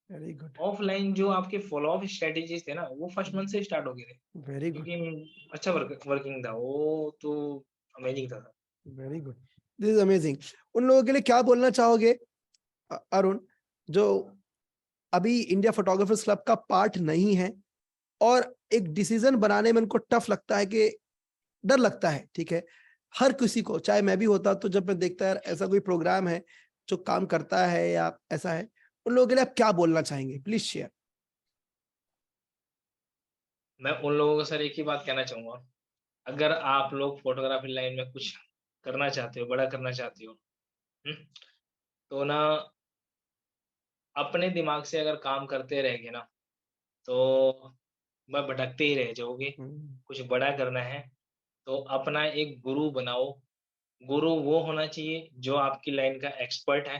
वेरी गुड ऑफलाइन जो आपके फॉलो अप स्ट्रेटजीज थे ना, वो फर्स्ट मंथ से स्टार्ट हो गए थे, वेरी गुड क्योंकि अच्छा वर्किंग था वो तो, अमेजिंग था। Very good this is amazing उन लोगों के लिए क्या बोलना चाहोगे अरुण जो अभी इंडिया फोटोग्राफर्स क्लब का पार्ट नहीं है और एक डिसीजन बनाने में उनको टफ लगता है कि डर लगता है ठीक है हर किसी को चाहे मैं भी होता तो जब मैं देखता है ऐसा कोई प्रोग्राम है जो काम करता है या ऐसा है उन लोगों के लिए आप क्या बोलना चाहेंगे प्लीज शेयर मैं उन लोगों को सर एक ही बात कहना चाहूंगा, अगर आप लोग फोटोग्राफी लाइन में कुछ करना चाहते हो, बड़ा करना चाहते हो, हम्म, तो ना अपने दिमाग से अगर काम करते रहेंगे ना, तो वह भटकते ही रह जाओगे। कुछ बड़ा करना है तो अपना एक गुरु बनाओ। गुरु वो होना चाहिए जो आपकी लाइन का एक्सपर्ट है,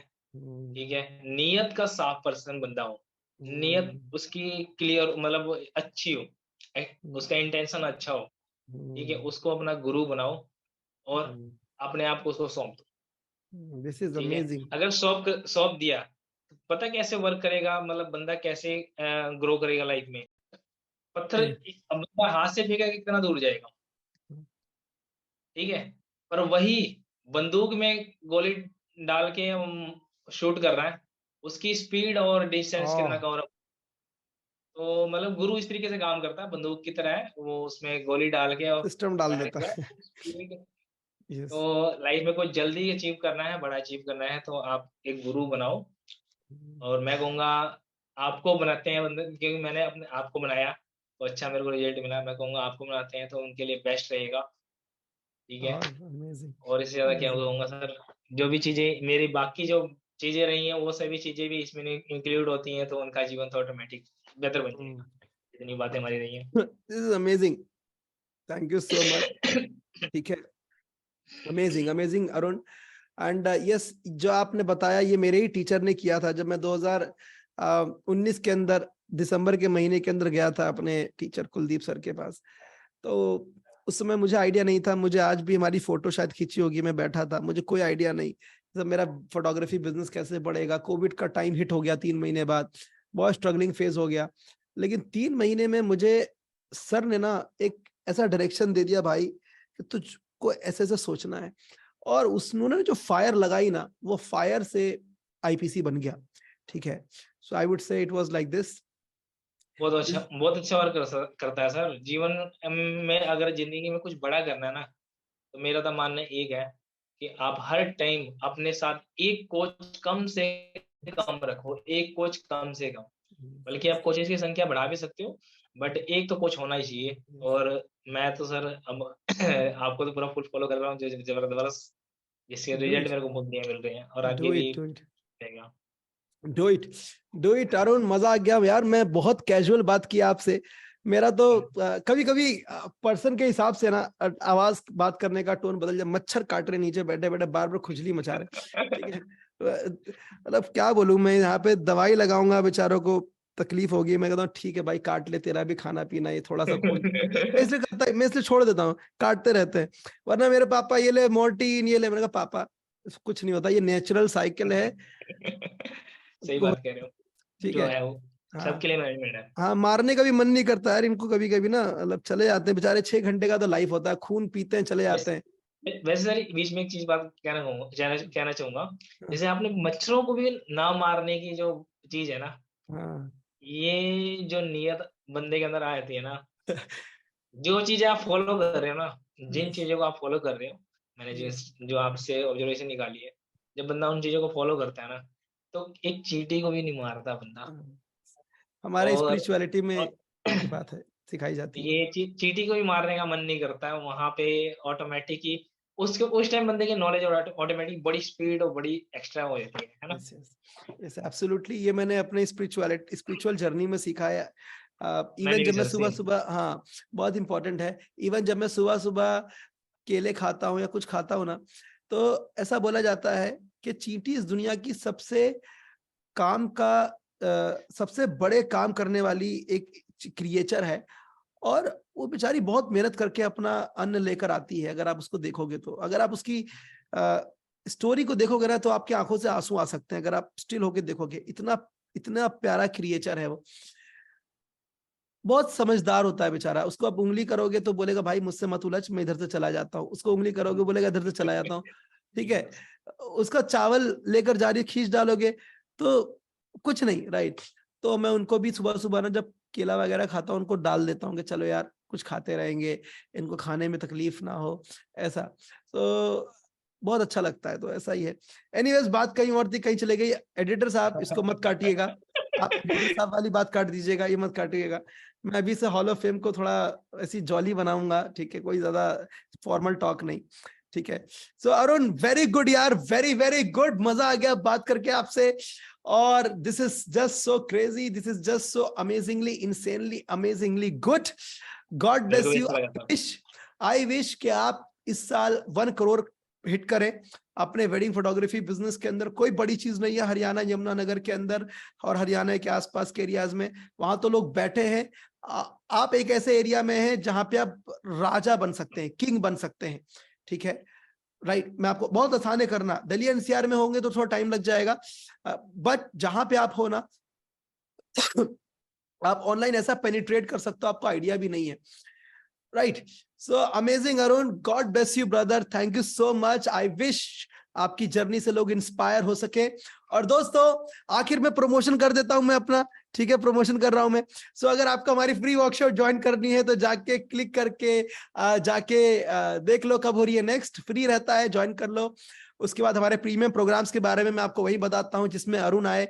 ठीक है? नियत का साफ पर्सन बंदा हो, नियत उसकी क्लियर मतलब वो अच्छी हो, उसका इंटेंशन अच्छा हो, ठीक है? उसको अपना गुरु बनाओ और अपने आप को उसको सौंप दो, दिस इज ठीक है? अमेजिंग अगर सौंप सौंप दिया, तो पता कैसे वर्क करेगा, मतलब बंदा कैसे ग्रो करेगा लाइफ में। पत्थर बंदा हाथ से फेंका कितना दूर जाएगा, ठीक है? पर वही बंदूक में गोली डाल के शूट कर रहा है, उसकी स्पीड और डिस्टेंस कितना कवर। तो मतलब गुरु इस तरीके से काम करता है, बंदूक की तरह है, वो उसमें गोली डाल के और सिस्टम डाल फायर देता किया। है यस तो लाइफ में कुछ जल्दी अचीव करना है, बड़ा अचीव करना है, तो आप एक गुरु बनाओ। और मैं कहूँगा आपको बनाते हैं बंदे, क्योंकि मैंने अपने आप को बनाया तो अच्छा मेरे को रिजल्ट मिला। मैं कहूँगा आपको बनाते हैं तो उनके लिए बेस्ट रहेगा, ठीक है? अमेजिंग और इससे ज़्यादा क्या अमेजिंग कहूँगा सर, जो भी चीज़ें मेरी बाकी जो चीज़ें रही हैं, वो सभी चीज़ें भी इसमें इंक्लूड होती हैं, तो उनका जीवन तो ऑटोमेटिक बेहतर बन जाएगा। इतनी बातें हमारी रही हैं। This is amazing thank you so much ठीक है amazing amazing Arun and yes जो आपने बताया ये मेरे ही टीचर ने किया था जब मैं 2019 के अंदर दिसंबर के महीने के अंदर गया था अपने टीचर कुलदीप सर के पास तो उस समय मुझे आइडिया नहीं था मुझे आज भी हमारी फोटो शायद खींची होगी मैं बैठा था मुझे कोई आइडिया नहीं जब मेरा फोटोग्राफी बिजनेस कैसे बढ़ेगा कोविड का टाइम हिट हो गया 3 महीने बाद बहुत स्ट्रगलिंग फेज हो गया लेकिन 3 महीने में मुझे सर ने ना एक ऐसा डायरेक्शन दे दिया भाई कि तुझको ऐसे ऐसे सोचना है और उसने जो फायर लगाई ना वो फायर से आईपीसी बन गया ठीक है so I would say it was like this बहुत अच्छा वर्क करता है सर जीवन में। अगर जिंदगी में कुछ बड़ा करना है ना, तो मेरा तो मानना एक है कि आप हर टाइम अपने साथ एक कोच कम से कम रखो, एक कोच कम से कम। बल्कि आप कोचेस की संख्या बढ़ा भी सकते हो, बट एक तो कोच होना ही चाहिए। और मैं तो सर अब आपको तो पूरा फुल फॉलो कर रहा हूँ, जबरदस्त जिसके डू रिजल्ट इट, डू मेरे को बहुत बढ़िया मिल रहे हैं और आगे भी इट, रहेगा। Do it, do it. Arun, मजा आ गया यार, मैं बहुत कैजुअल बात किया आपसे। मेरा तो कभी कभी पर्सन के हिसाब से ना आवाज बात करने का टोन बदल जाए। मच्छर काट रहे नीचे बैठे बैठे, बार बार खुजली मचा रहे, ठीक है। मतलब क्या बोलूं, मैं यहाँ पे दवाई लगाऊंगा, बेचारों को तकलीफ होगी। मैं कहता हूँ ठीक है भाई, काट ले, तेरा भी खाना पीना, ये थोड़ा सा खोल। मैं इसलिए छोड़ देता हूँ, काटते रहते हैं। वरना मेरे पापा ये ले मोर्टीन, ये ले, मैंने कहा पापा कुछ नहीं होता, ये नेचुरल साइकिल है। सही बात कह रहे हो, ठीक जो है। है वो हाँ सबके लिए मैनेजमेंट है। हाँ, मारने का भी मन नहीं करता यार इनको, कभी कभी ना, मतलब चले जाते हैं बेचारे, 6 घंटे का तो लाइफ होता है, खून पीते हैं, चले जाते हैं। वैसे सर बीच में एक चीज बात कहना चाहूंगा। हाँ जैसे आपने मच्छरों को भी ना मारने की जो चीज है ना, हाँ। ये जो नियत बंदे के अंदर आ जाती है ना, जो चीजें आप फॉलो कर रहे हो ना, जिन यस चीजों को आप फॉलो कर रहे हो, मैंने यस। जो आपसे ऑब्जर्वेशन निकाली है, जब बंदा उन चीजों को फॉलो करता है ना, तो एक चींटी को भी नहीं मारता बंदा। हमारे और, स्पिरिचुअलिटी में और ये बात है, सिखाई जाती है। ये चींटी को भी मारने का मन नहीं करता है वहां पे। ऑटोमेटिक ही उसके उस टाइम बंदे की नॉलेज और ऑटोमेटिक बड़ी स्पीड और बड़ी एक्स्ट्रा हो जाती है ना। Yes yes yes, absolutely. ये मैंने अपने स्पिरिचुअल जर्नी में सीखा है। इवन मैंने भी जब मैं सर सुबह सेम। सुबह, हाँ, बहुत इंपॉर्टेंट है। इवन जब मैं सुबह सुबह केले खाता हूँ या कुछ खाता हूँ ना, तो ऐसा बोला जाता है कि चींटी इस दुनिया की काम का सबसे बड़े काम करने वाली एक क्रिएचर है। और वो बेचारी बहुत मेहनत करके अपना अन्न लेकर आती है। अगर आप उसको देखोगे तो, अगर आप उसकी स्टोरी को देखोगे ना, तो आपकी आंखों से आंसू आ सकते हैं, अगर आप स्टिल होके देखोगे। इतना इतना प्यारा क्रिएचर है वो। बहुत समझदार होता है बेचारा। उसको आप उंगली करोगे तो बोलेगा भाई मुझसे मत उलझ, मैं इधर से चला जाता हूँ। उसको उंगली करोगे, बोलेगा इधर से चला जाता हूँ, ठीक है। उसका चावल लेकर जा रही, खींच डालोगे तो कुछ नहीं, राइट। तो मैं उनको भी सुबह सुबह ना, जब केला वगैरह खाता हूँ, उनको डाल देता हूँ कि चलो यार कुछ खाते रहेंगे, इनको खाने में तकलीफ ना हो, ऐसा। तो बहुत अच्छा लगता है, तो ऐसा ही है। एनीवेज, बात कहीं और थी, कहीं चले गई। एडिटर साहब इसको मत काटिएगा, आप एडिटर साहब वाली बात काट दीजिएगा, ये मत काटिएगा। मैं अभी से हॉल ऑफ फेम को थोड़ा ऐसी जॉली बनाऊंगा, ठीक है, कोई ज्यादा फॉर्मल टॉक नहीं, ठीक है। सो अरुण, वेरी गुड यार, वेरी वेरी गुड, मजा आ गया बात करके आपसे। और this is just so crazy, this is just so amazingly insanely amazingly good. God मेरे को ब्लेस भी यू। अच्छा लगा था। आई विश कि आप इस साल 1 करोड़ हिट करें अपने वेडिंग फोटोग्राफी बिजनेस के अंदर। कोई बड़ी चीज नहीं है हरियाणा यमुनानगर के अंदर और हरियाणा के आसपास के एरियाज में। वहां तो लोग बैठे हैं। आप एक ऐसे एरिया में हैं जहां पे आप राजा बन सकते हैं, किंग बन सकते हैं, ठीक है, राइट। मैं आपको बहुत आसान है करना। दिल्ली एनसीआर में होंगे तो थोड़ा टाइम लग जाएगा, बट जहां पे आप हो ना, आप ऑनलाइन ऐसा पेनिट्रेट कर सकते हो, आपको आइडिया भी नहीं है, right. So amazing Arun, God bless you brother, thank you so much. I wish आपकी जर्नी से लोग इंस्पायर हो सके। और दोस्तों, आखिर में प्रमोशन कर देता हूं मैं अपना, ठीक है, प्रमोशन कर रहा हूं मैं। सो अगर आपको हमारी फ्री वर्कशॉप ज्वाइन करनी है तो जाके क्लिक करके देख लो कब हो रही है नेक्स्ट। फ्री रहता है, ज्वाइन कर लो। उसके बाद हमारे प्रीमियम प्रोग्राम्स के बारे में मैं आपको वही बताता हूं जिसमें अरुण आए।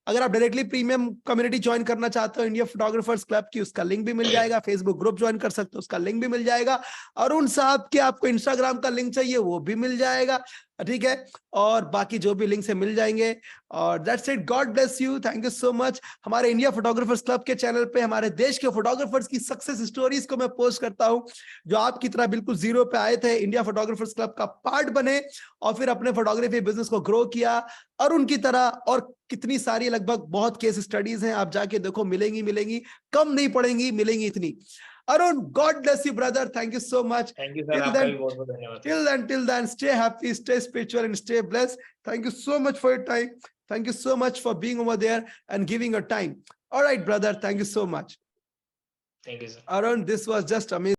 अगर आप डायरेक्टली प्रीमियम कम्युनिटी ज्वाइन करना चाहते हो इंडिया फोटोग्राफर्स क्लब की, उसका लिंक भी मिल जाएगा। फेसबुक ग्रुप ज्वाइन कर सकते हो, उसका लिंक भी मिल जाएगा। अरुण साहब के आपको इंस्टाग्राम का लिंक चाहिए, वो भी मिल जाएगा, ठीक है। और बाकी जो भी लिंक से मिल जाएंगे। और that's it, God bless you, thank you so much. हमारे इंडिया फोटोग्राफर्स क्लब के चैनल पे हमारे देश के फोटोग्राफर्स की सक्सेस स्टोरीज को मैं पोस्ट करता हूं, जो आपकी तरह बिल्कुल जीरो पे आए थे, इंडिया फोटोग्राफर्स क्लब का पार्ट बने और फिर अपने फोटोग्राफी बिजनेस को ग्रो किया। अरुण की तरह और कितनी सारी, लगभग बहुत केस स्टडीज हैं, आप जाके देखो, मिलेंगी मिलेंगी, कम नहीं पड़ेंगी, मिलेंगी इतनी। Arun, God bless you, brother. Thank you so much. Thank you sir, Till आपका then, भी बहुत बहुत धन्यवाद sir. till then, stay happy, stay spiritual, and stay blessed. Thank you so much for your time. Thank you so much for being over there and giving your time. All right, brother. Thank you so much. Thank you sir. Arun, this was just amazing.